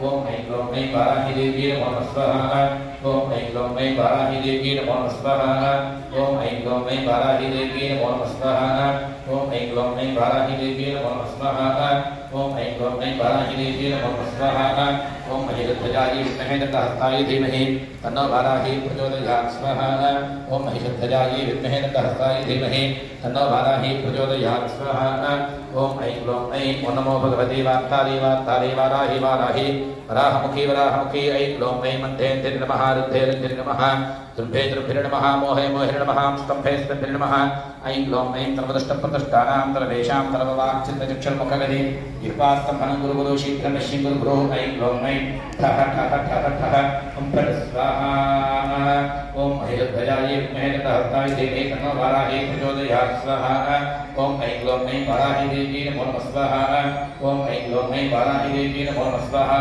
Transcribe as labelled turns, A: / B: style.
A: ओम ऐं क्लौं ऐं वाराहि देवी नमो नमः स्वाहा ओम ऐं क्लौं ऐं वाराहि देवी नमो नमः स्वाहा ओम ऐं क्लौं ऐं वाराहि देवी नमो नमः स्वाहा ओम ऐं क्लौं ऐं वाराहि देवी नमो नमः स्वाहा ओम ऐं क्लौं ऐं वाराहि देवी नमो नमः स्वाहा ओम महिषध्वजायै विद्महे दन्तहस्तायै धीमहि तन्नो वाराहि प्रचोदयात् स्वाहा ओम महिषध्वजायै विद्महे दन्तहस्तायै धीमहि तन्नो वाराहि प्रचोदयात् स्वाहा ओम ऐं क्लौं ऐं नमो भगवते वार्ताले वाराहि वाराहि वराहमुखी वराहमुखी ऐं क्लौं ऐं मन्थेऽन्ते नमः रुद्धे नमः तुभ्ये तुभ्ये नमः मोहे मोहे नमः स्तम्भे स्तम्भे नमः ऐं क्लौं ऐं सर्वदुष्टप्रदुष्टानां सर्वेषां सर्ववाक्चित्तचक्षुर्मुखगति जिह्वास्तम्भनं गुरुगुरु शीघ्रं गुरुगुरो ऐं क्लौं ऐं ठः ठः ठः ठः ॐ फट् स्वाहा ॐ महिषध्वजायै विद्महे दन्तहस्तायै धीमहि तन्नो वाराहि प्रचोदयात् स्वाहा ॐ ऐं क्लौं ऐं वाराहि देवी नमो नमः स्वाहा ॐ ऐं क्लौं ऐं वाराहि देवी नमो नमः स्वाहा